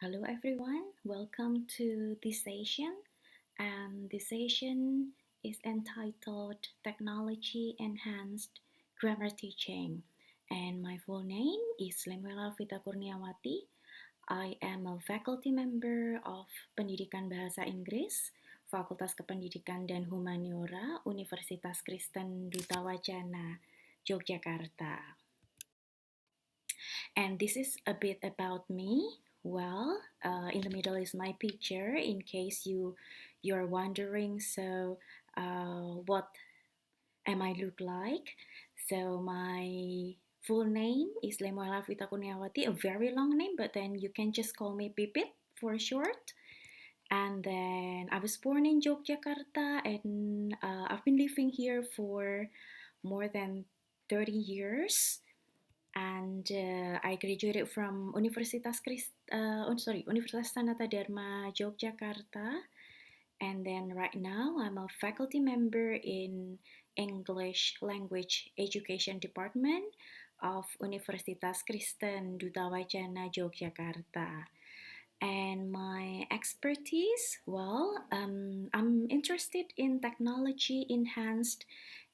Hello everyone, welcome to this session. And this session is entitled Technology Enhanced Grammar Teaching. And my full name is Lemuela Vita Kurniawati. I am a faculty member of Pendidikan Bahasa Inggris, Fakultas Kependidikan dan Humaniora, Universitas Kristen Duta Wacana, Yogyakarta. And this is a bit about me. Well, in the middle is my picture in case you're wondering. So, what am I look like? So my full name is Lemuela Vita Kurniawati, a very long name, but then you can just call me Pipit for short. And then I was born in Yogyakarta, and I've been living here for more than 30 years. And I graduated from Universitas Sanata Dharma Yogyakarta, and then right now I'm a faculty member in English Language Education Department of Universitas Kristen Duta Wacana Yogyakarta. And my expertise, well, I'm interested in technology enhanced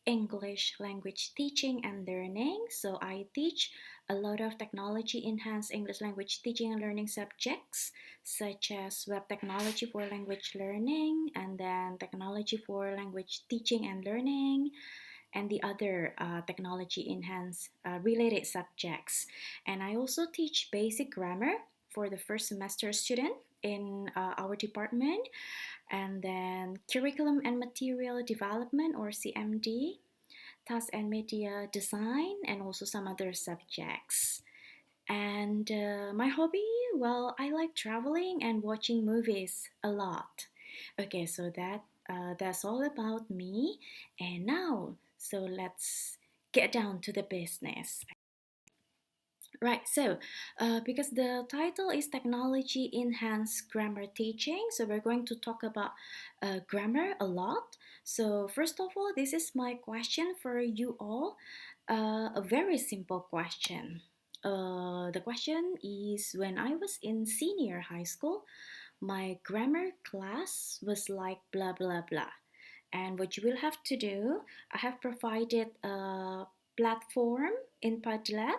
English language teaching and learning. So I teach a lot of technology enhanced English language teaching and learning subjects, such as web technology for language learning, and then technology for language teaching and learning, and the other technology enhanced related subjects. And I also teach basic grammar for the first semester student in our department, and then curriculum and material development or CMD, task and media design, and also some other subjects. And my hobby, well, I like traveling and watching movies a lot. Okay, so that's all about me. And now, so let's get down to the business. Right, so because the title is Technology Enhanced Grammar Teaching, so we're going to talk about grammar a lot. So, first of all, this is my question for you all, a very simple question. The question is, when I was in senior high school, my grammar class was like blah blah blah. And what you will have to do, I have provided a platform in Padlet.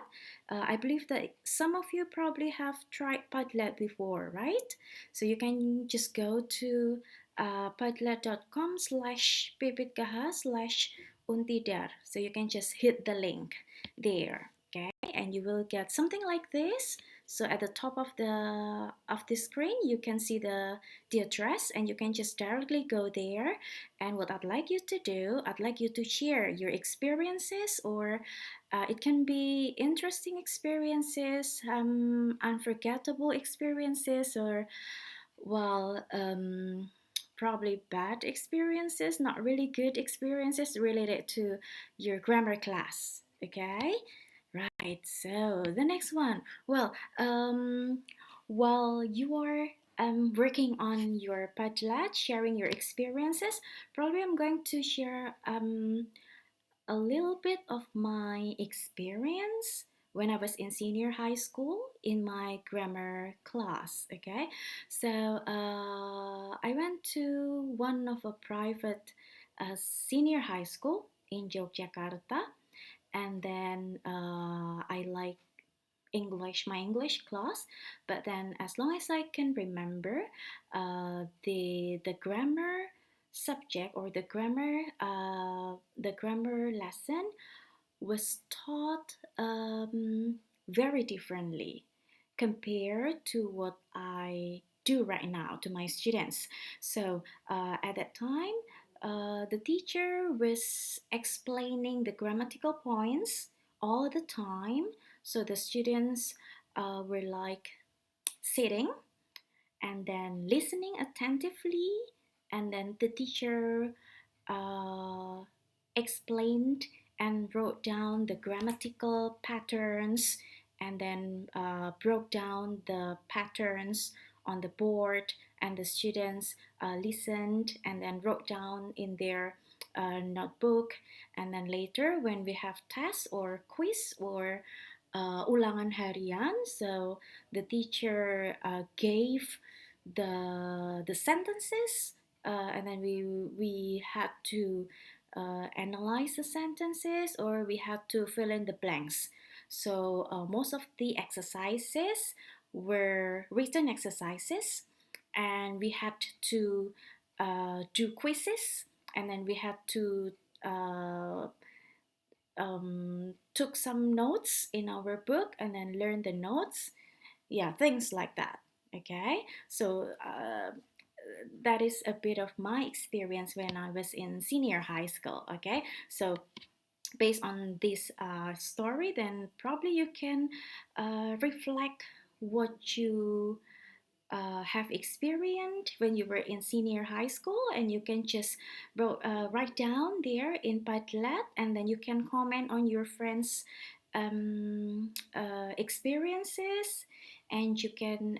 I believe that some of you probably have tried Padlet before, right? So you can just go to padlet.com/pipitgaha/untidar. So you can just hit the link there, okay? And you will get something like this. So at the top of the screen, you can see the address, and you can just directly go there. And what I'd like you to do, I'd like you to share your experiences, or it can be interesting experiences, unforgettable experiences, or well, probably bad experiences, not really good experiences related to your grammar class. Okay, right. So the next one. Well, while you are working on your Padlet, sharing your experiences, probably I'm going to share a little bit of my experience when I was in senior high school in my grammar class. Okay, so I went to one of a private senior high school in Yogyakarta, and then I like my English class. But then, as long as I can remember, the grammar subject or the grammar lesson was taught very differently compared to what I do right now to my students. So at that time, the teacher was explaining the grammatical points all the time. So the students were like sitting and then listening attentively, and then the teacher uh, explained and wrote down the grammatical patterns, and then broke down the patterns on the board, and the students listened and then wrote down in their notebook. And then later, when we have tests or quiz or ulangan harian. So the teacher gave the sentences, and then we had to analyze the sentences, or we had to fill in the blanks. So most of the exercises were written exercises, and we had to do quizzes, and then we had to uh, took some notes in our book and then learn the notes. Yeah, things like that. Okay, so that is a bit of my experience when I was in senior high school. Okay, so based on this story, then probably you can reflect what you have experienced when you were in senior high school, and you can just write down there in Padlet, and then you can comment on your friends' experiences, and you can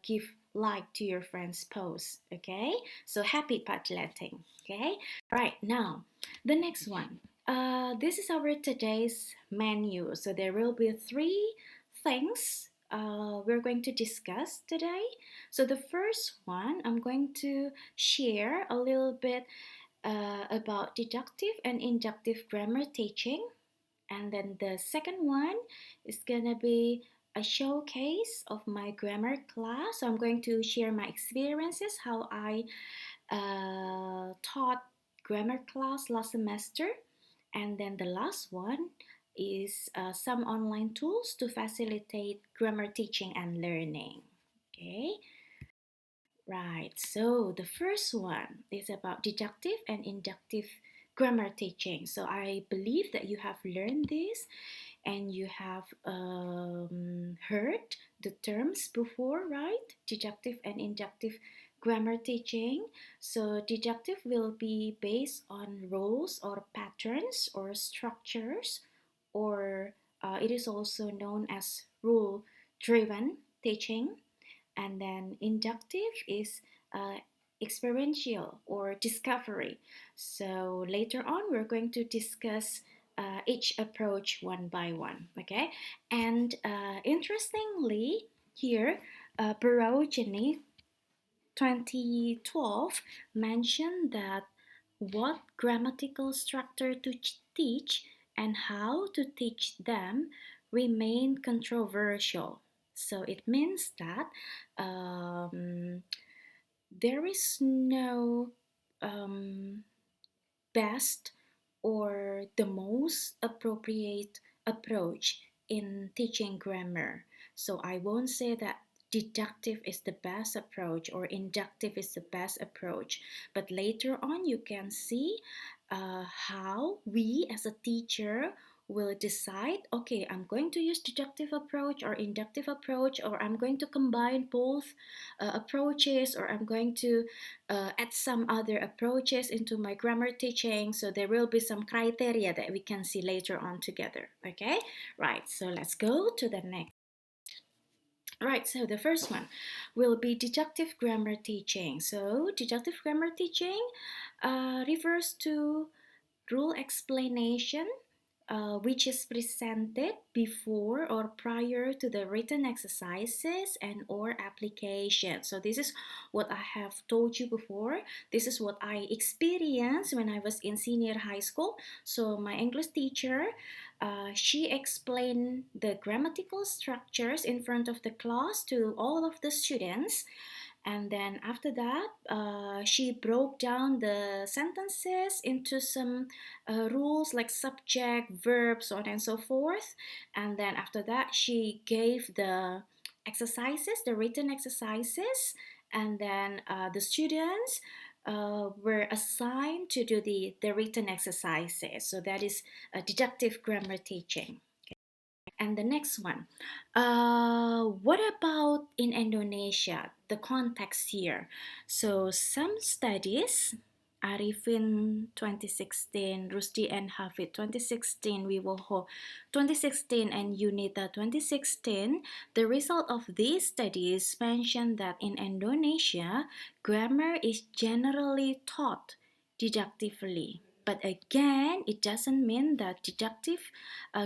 give like to your friends' post. Okay, so happy Padleting. Okay, right now the next one. This is our today's menu. So there will be three things we're going to discuss today. So the first one, I'm going to share a little bit about deductive and inductive grammar teaching. And then the second one is gonna be a showcase of my grammar class. So I'm going to share my experiences, how I taught grammar class last semester. And then the last one is some online tools to facilitate grammar teaching and learning. Okay, right. So the first one is about deductive and inductive grammar teaching. So I believe that you have learned this and you have heard the terms before, right? Deductive and inductive grammar teaching. So deductive will be based on rules or patterns or structures, or it is also known as rule driven teaching. And then inductive is experiential or discovery. So later on, we're going to discuss each approach one by one. Okay, and interestingly, here, Barogeny 2012 mentioned that what grammatical structure to teach and how to teach them remain controversial. So it means that there is no um, best or the most appropriate approach in teaching grammar. So I won't say that deductive is the best approach or inductive is the best approach, but later on you can see how we as a teacher will decide, okay, I'm going to use deductive approach or inductive approach, or I'm going to combine both approaches, or I'm going to add some other approaches into my grammar teaching. So there will be some criteria that we can see later on together. Okay, right, so let's go to the next. Right, so the first one will be deductive grammar teaching. So deductive grammar teaching refers to rule explanation, which is presented before or prior to the written exercises and or application. So this is what I have told you before. This is what I experienced when I was in senior high school. So my English teacher, she explained the grammatical structures in front of the class to all of the students, and then after that, she broke down the sentences into some rules like subject, verb, so on and so forth. And then after that, she gave the exercises, the written exercises, and then the students were assigned to do the written exercises. So that is a deductive grammar teaching. And the next one, what about in Indonesia? The context here. So some studies, Arifin 2016, Rusdi and Hafid 2016, Wiwoho 2016, and Unita 2016, the result of these studies mentioned that in Indonesia, grammar is generally taught deductively. But again, it doesn't mean that deductive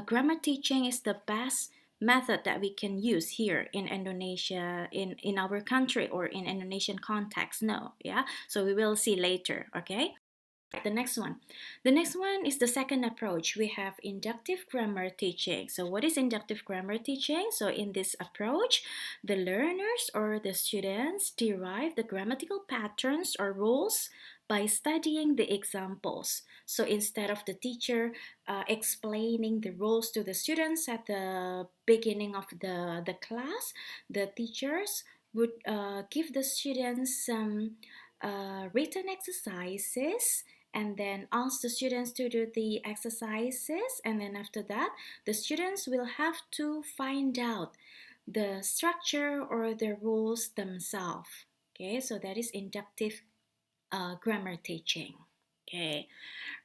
grammar teaching is the best method that we can use here in Indonesia, in our country, or in Indonesian context. No, yeah. So we will see later. Okay. The next one. The next one is the second approach. We have inductive grammar teaching. So what is inductive grammar teaching? So in this approach, the learners or the students derive the grammatical patterns or rules by studying the examples. So instead of the teacher explaining the rules to the students at the beginning of the class, the teachers would give the students some written exercises and then ask the students to do the exercises, and then after that the students will have to find out the structure or the rules themselves. Okay, so that is inductive grammar teaching. Okay,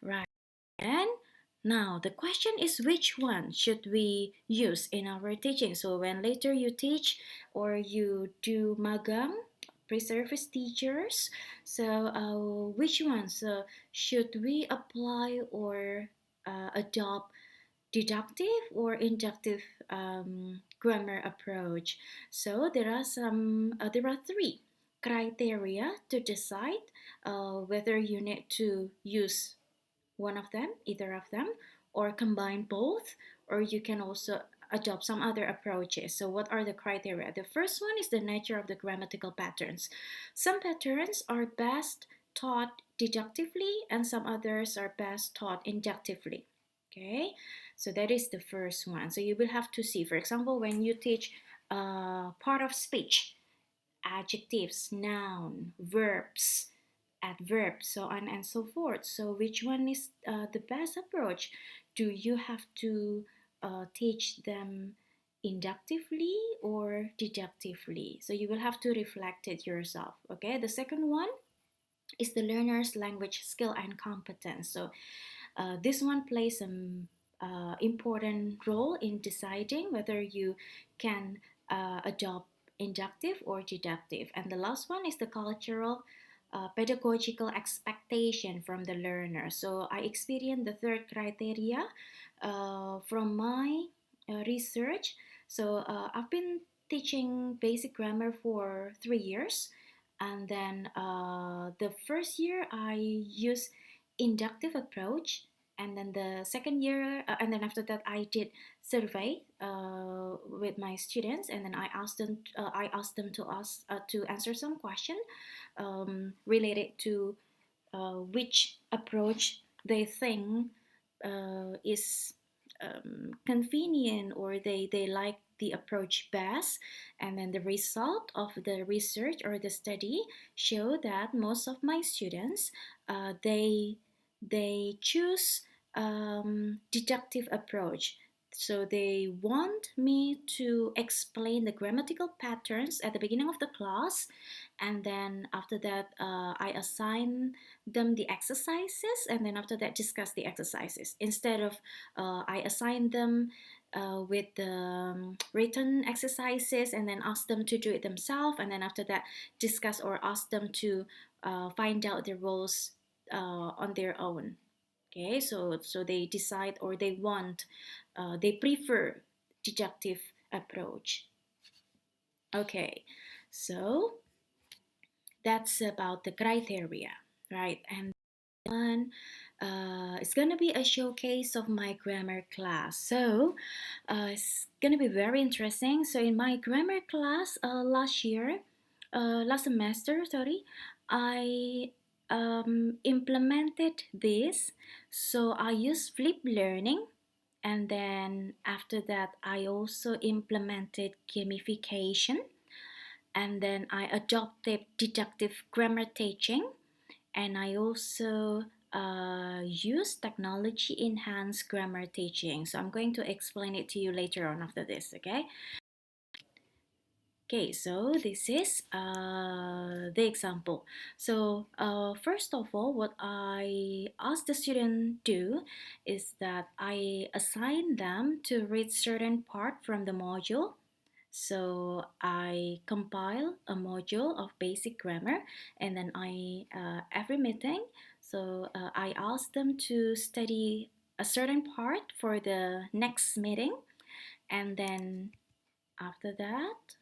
right. And now the question is, which one should we use in our teaching? So when later you teach or you do magang, pre-service teachers, so which one? So should we apply or adopt deductive or inductive grammar approach? So there are three criteria to decide whether you need to use one of them, either of them, or combine both, or you can also adopt some other approaches. So, what are the criteria? The first one is the nature of the grammatical patterns. Some patterns are best taught deductively, and some others are best taught inductively. Okay, so that is the first one. So, you will have to see, for example, when you teach part of speech, adjectives, noun, verbs, adverbs, so on and so forth. So, which one is the best approach? Do you have to teach them inductively or deductively? So, you will have to reflect it yourself. Okay, the second one is the learner's language skill and competence. So, this one plays an important role in deciding whether you can adopt inductive or deductive. And the last one is the cultural pedagogical expectation from the learner. So I experienced the third criteria from my research. So I've been teaching basic grammar for 3 years. And then the first year I used inductive approach, and then the second year and then after that I did survey with my students, and then I asked them to answer some question related to which approach they think is convenient, or they like the approach best. And then the result of the research or the study show that most of my students they choose deductive approach. So they want me to explain the grammatical patterns at the beginning of the class, and then after that I assign them the exercises, and then after that discuss the exercises, instead of I assign them with the written exercises and then ask them to do it themselves, and then after that discuss or ask them to find out the rules on their own. Okay, so they decide, or they want they prefer deductive approach. Okay, so that's about the criteria, right? And one it's gonna be a showcase of my grammar class. So it's gonna be very interesting. So in my grammar class last semester, sorry, I implemented this. So I used flip learning, and then after that I also implemented gamification, and then I adopted deductive grammar teaching, and I also use technology enhanced grammar teaching. So I'm going to explain it to you later on after this, okay? Okay, so this is the example. So first of all, what I ask the student do is that I assign them to read certain part from the module. So I compile a module of basic grammar, and then I every meeting, so I ask them to study a certain part for the next meeting, And then after that,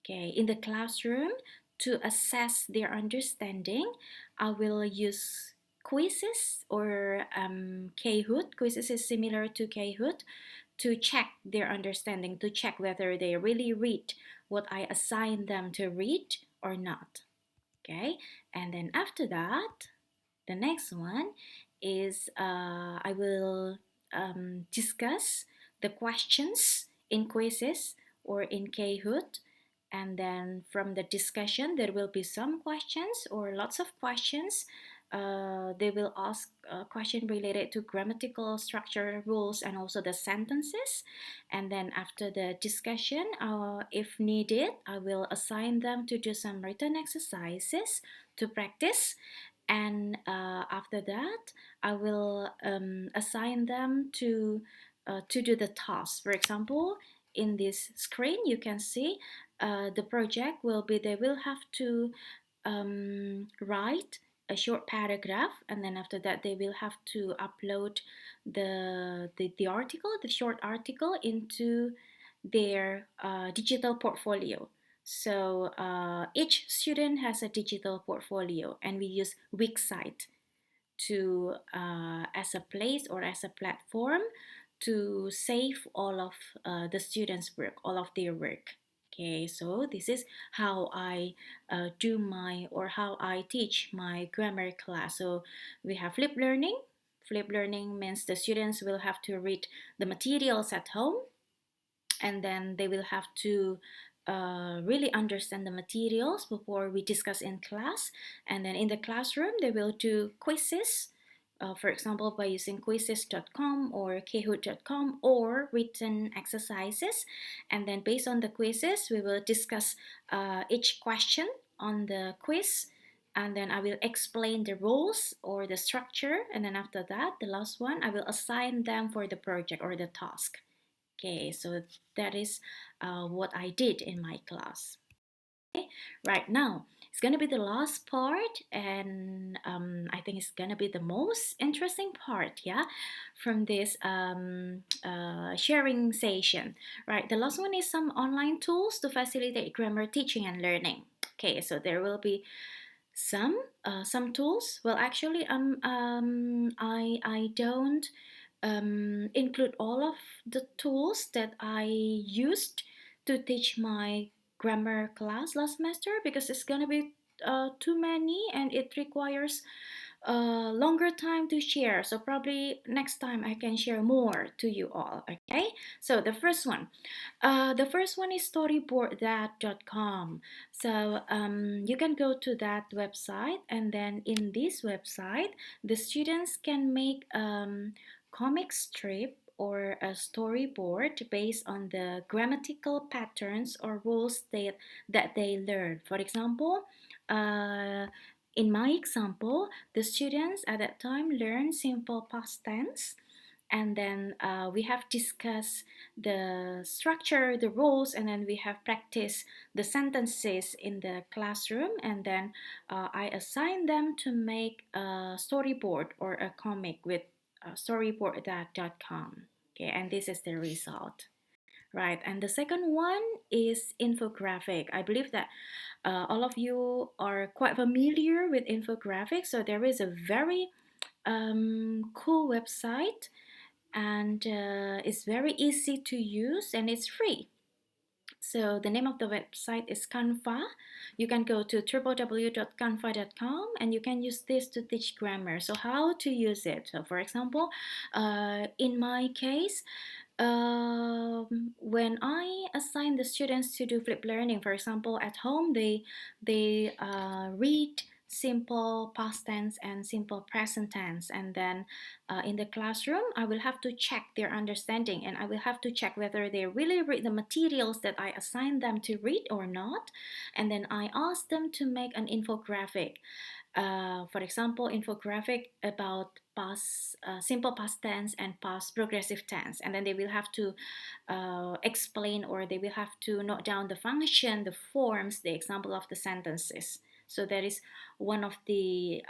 okay, in the classroom, to assess their understanding, I will use quizzes or Kahoot. Quizzes is similar to Kahoot to check their understanding, to check whether they really read what I assign them to read or not. Okay, and then after that, the next one is I will discuss the questions in quizzes or in Kahoot. And then from the discussion, there will be some questions or lots of questions. They will ask a question related to grammatical structure, rules, and also the sentences. And then after the discussion, if needed, I will assign them to do some written exercises to practice. And after that, I will assign them to do the task. For example, in this screen, you can see the project will be they will have to write a short paragraph, and then after that they will have to upload the article, the short article, into their digital portfolio. So each student has a digital portfolio, and we use Wixsite to as a place or as a platform to save all of the students' work, all of their work. Okay, so this is how I do my or how I teach my grammar class. So we have flip learning. Flip learning means the students will have to read the materials at home, and then they will have to really understand the materials before we discuss in class. And then in the classroom, they will do quizzes, for example, by using quizzes.com or kahoot.com, or written exercises. And then based on the quizzes, we will discuss each question on the quiz. And then I will explain the rules or the structure. And then after that, the last one, I will assign them for the project or the task. Okay, so that is what I did in my class. Okay, right now, it's gonna be the last part, and I think it's gonna be the most interesting part, yeah, from this sharing session. Right, the last one is some online tools to facilitate grammar teaching and learning. Okay, so there will be some tools. Well, actually, I don't include all of the tools that I used to teach my grammar class last semester, because it's gonna be too many and it requires longer time to share. So probably next time I can share more to you all. Okay. So the first one is storyboardthat.com. So you can go to that website, and then in this website, the students can make comic strip or a storyboard based on the grammatical patterns or rules that they learn. For example, in my example, the students at that time learned simple past tense, and then we have discussed the structure, the rules, and then we have practiced the sentences in the classroom, and then I assign them to make a storyboard or a comic with storyboardthat.com. Okay, and this is the result. Right, and the second one is infographic. I believe that all of you are quite familiar with infographics. So there is a very cool website, and it's very easy to use, and it's free. So the name of the website is Canva. You can go to www.canva.com, and you can use this to teach grammar. So how to use it? So for example, in my case, when I assign the students to do flip learning, for example, at home they read simple past tense and simple present tense, and then in the classroom I will have to check their understanding, and I will have to check whether they really read the materials that I assign them to read or not, and then I ask them to make an infographic. For example, infographic about past simple past tense and past progressive tense, and then they will have to explain, or they will have to note down the function, the forms, the example of the sentences. So that is one of the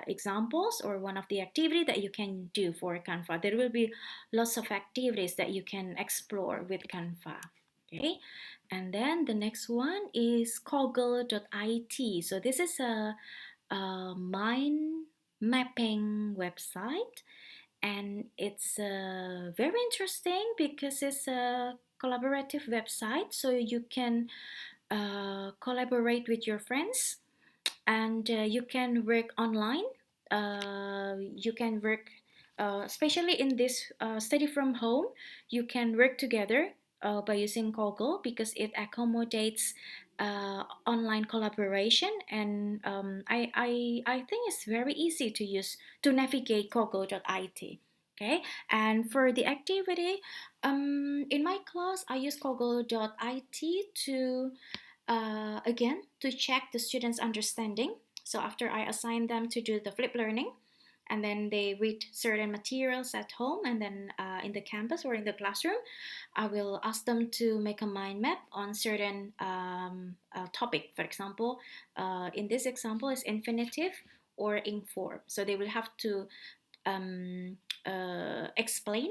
examples or one of the activity that you can do for Canva. There will be lots of activities that you can explore with Canva. Okay, and then the next one is Koggle.it. So this is a mind mapping website, and it's very interesting because it's a collaborative website, so you can collaborate with your friends, and you can work online. You can work, especially in this study from home, you can work together by using Google because it accommodates online collaboration, and I think it's very easy to use to navigate Google.it. Okay, and for the activity, in my class, I use Google.it to again to check the students' understanding. So after I assign them to do the flip learning, and then they read certain materials at home, and then in the campus or in the classroom, I will ask them to make a mind map on certain topic. For example, in this example is infinitive or inform. So they will have to explain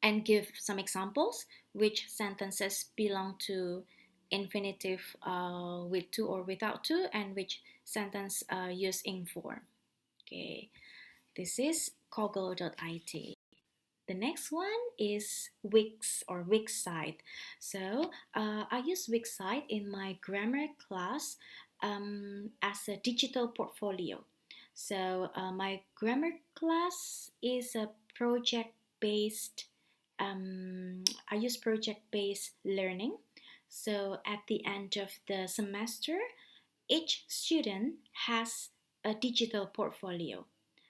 and give some examples which sentences belong to infinitive with to or without to, and which sentence use inform. Okay, this is Koggle.it. The next one is Wix or Wixsite. So I use Wixsite in my grammar class as a digital portfolio. So my grammar class is a project-based. I use project-based learning. So at the end of the semester, each student has a digital portfolio.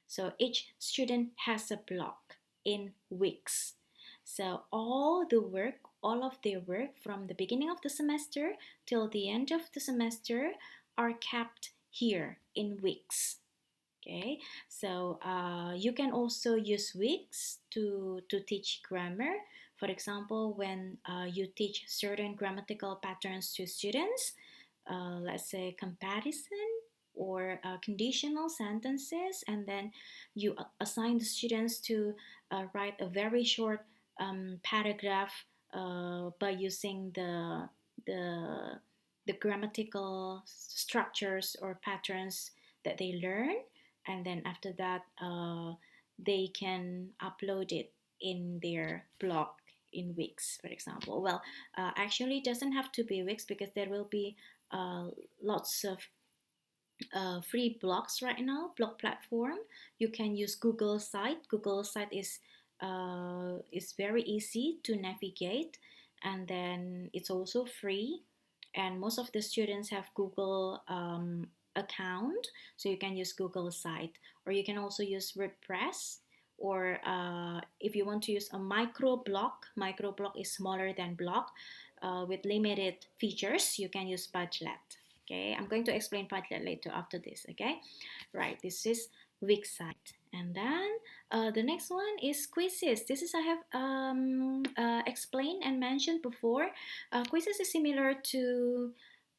So each student has a block in Wix. So all of their work from the beginning of the semester till the end of the semester are kept here in Wix. Okay, so you can also use Wix to teach grammar. For example, when you teach certain grammatical patterns to students, let's say comparison or conditional sentences, and then you assign the students to write a very short paragraph by using the the grammatical structures or patterns that they learn, and then after that they can upload it in their blog in Wix, for example. Well, actually, it doesn't have to be Wix because there will be uh, lots of free blogs right now, blog platform. You can use Google Site. Google Site is very easy to navigate, and then it's also free. And most of the students have Google account, so you can use Google Site, or you can also use WordPress. Or if you want to use a micro blog is smaller than blog with limited features, you can use Padlet. Okay, I'm going to explain Padlet later after this. Okay, right, this is Wixsite. And then the next one is Quizzes. This is I have explained and mentioned before. Quizzes is similar to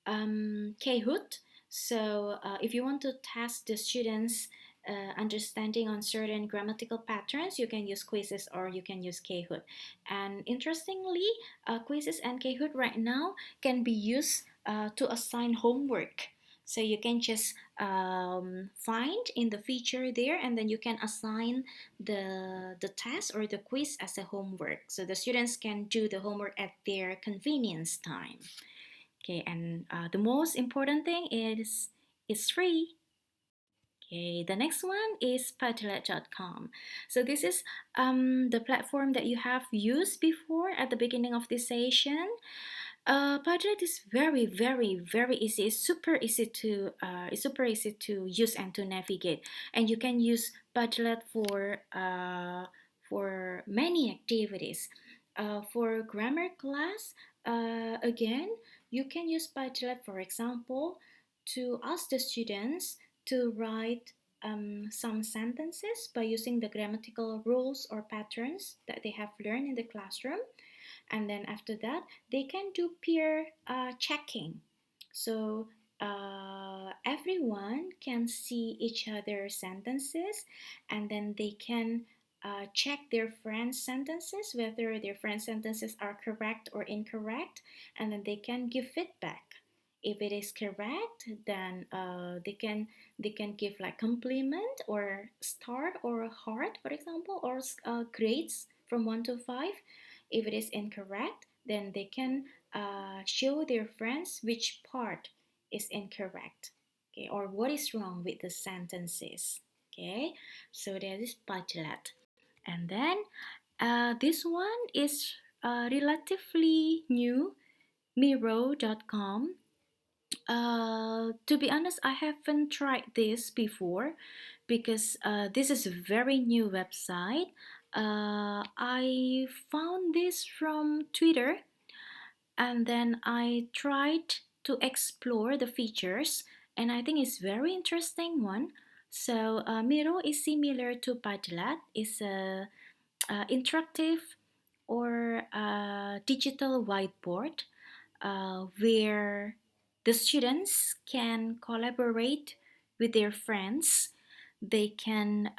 Kahoot. So if you want to test the students' understanding on certain grammatical patterns, you can use Quizzes or you can use Kahoot. And interestingly, Quizzes and Kahoot right now can be used to assign homework. So you can just find in the feature there, and then you can assign the task or the quiz as a homework. So the students can do the homework at their convenience time. Okay, and the most important thing is it's free. Okay, the next one is Padlet.com. So this is the platform that you have used before at the beginning of this session. Padlet is very easy. It's super easy to use and to navigate, and you can use Padlet for many activities. For grammar class, again, you can use Padlet, for example, to ask the students to write some sentences by using the grammatical rules or patterns that they have learned in the classroom, and then after that they can do peer checking. So everyone can see each other's sentences, and then they can check their friends' sentences, whether their friends' sentences are correct or incorrect, and then they can give feedback. If it is correct, then they can give like compliment or star or a heart, for example, or grades from 1 to 5. If it is incorrect, then they can show their friends which part is incorrect, okay, or what is wrong with the sentences. Okay, so that is Padlet. And then this one is relatively new, Miro.com. To be honest, I haven't tried this before because this is a very new website. I found this from Twitter, and then I tried to explore the features, and I think it's very interesting one. So Miro is similar to Padlet. It's a interactive or a digital whiteboard where the students can collaborate with their friends. They can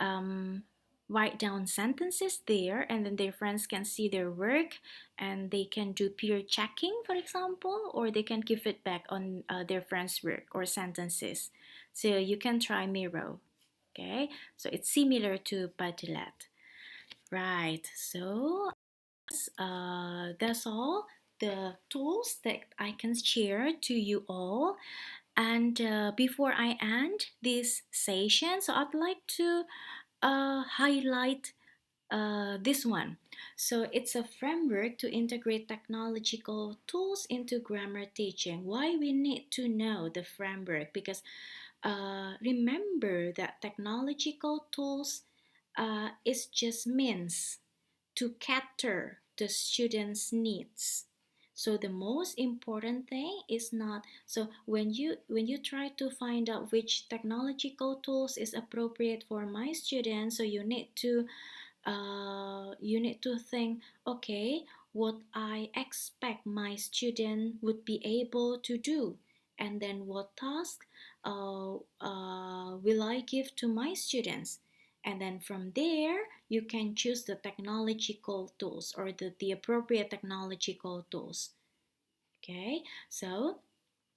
write down sentences there, and then their friends can see their work, and they can do peer checking, for example, or they can give feedback on their friends' work or sentences. So you can try Miro. Okay, so it's similar to Padlet. Right, so that's all the tools that I can share to you all. And before I end this session, so I'd like to highlight this one. So it's a framework to integrate technological tools into grammar teaching. Why we need to know the framework? Because remember that technological tools is just means to cater the students' needs. So the most important thing is not, so when you try to find out which technological tools is appropriate for my students, so you need to think, okay, what I expect my student would be able to do, and then what task will I give to my students, and then from there you can choose the technological tools or the appropriate technological tools. Okay, so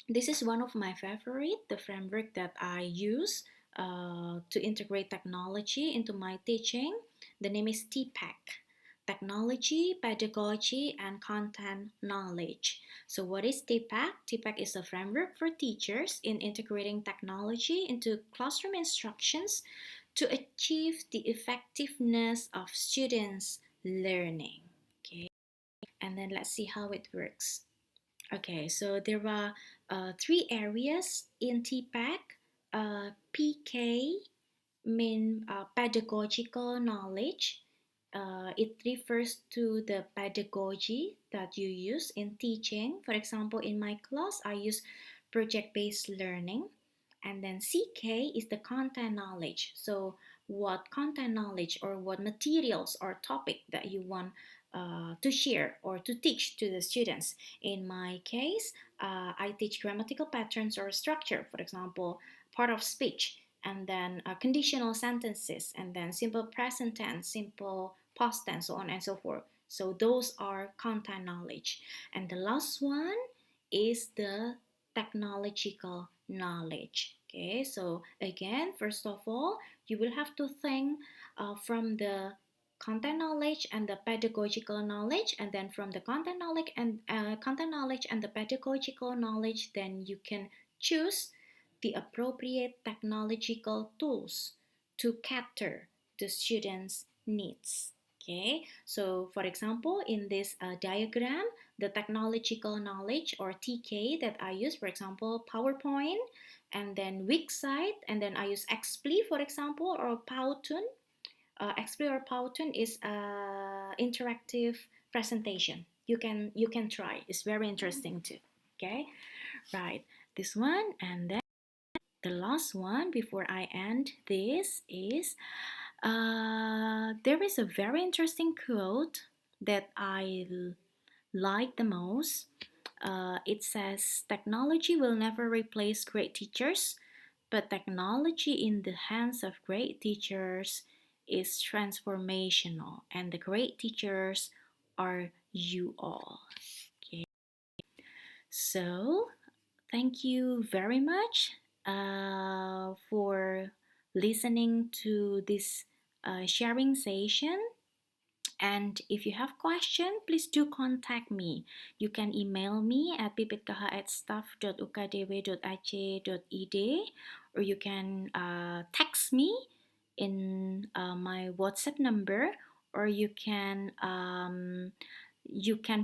this is one of my favorite, the framework that I use to integrate technology into my teaching. The name is TPEC, Technology, Pedagogy, and Content Knowledge. So what is TPEC? TPEC is a framework for teachers in integrating technology into classroom instructions to achieve the effectiveness of students' learning. Okay, and then let's see how it works. Okay, so there are three areas in TPAC. PK mean pedagogical knowledge. It refers to the pedagogy that you use in teaching. For example, in my class, I use project-based learning. And then CK is the content knowledge. So what content knowledge or what materials or topic that you want to share or to teach to the students. In my case, I teach grammatical patterns or structure, for example, part of speech, and then conditional sentences, and then simple present tense, simple past tense, so on and so forth. So those are content knowledge. And the last one is the technological knowledge. Okay, so again, first of all, you will have to think from the content knowledge and the pedagogical knowledge, and then from the content knowledge and the pedagogical knowledge, then you can choose the appropriate technological tools to cater the students' needs. Okay, so for example, in this diagram, the technological knowledge or TK that I use, for example, PowerPoint, and then Wixsite, and then I use XPLE, for example, or Powtoon. XPLE or Powtoon is interactive presentation. You can try. It's very interesting too. Okay, right. This one, and then the last one before I end this is there is a very interesting quote that I like the most. it says technology will never replace great teachers, but technology in the hands of great teachers is transformational, and the great teachers are you all. Okay. So, thank you very much for listening to this sharing session. And if you have question, please do contact me. You can email me at pipitkh@staff.ukdw.ac.id, or you can text me in my WhatsApp number, or you can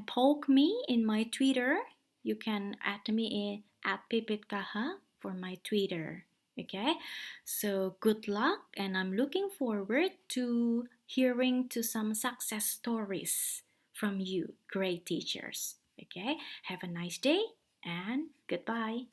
poke me in my Twitter. You can add me at pipitkh for my Twitter. Okay, so good luck, and I'm looking forward to hearing to some success stories from you, great teachers. Okay, have a nice day and goodbye.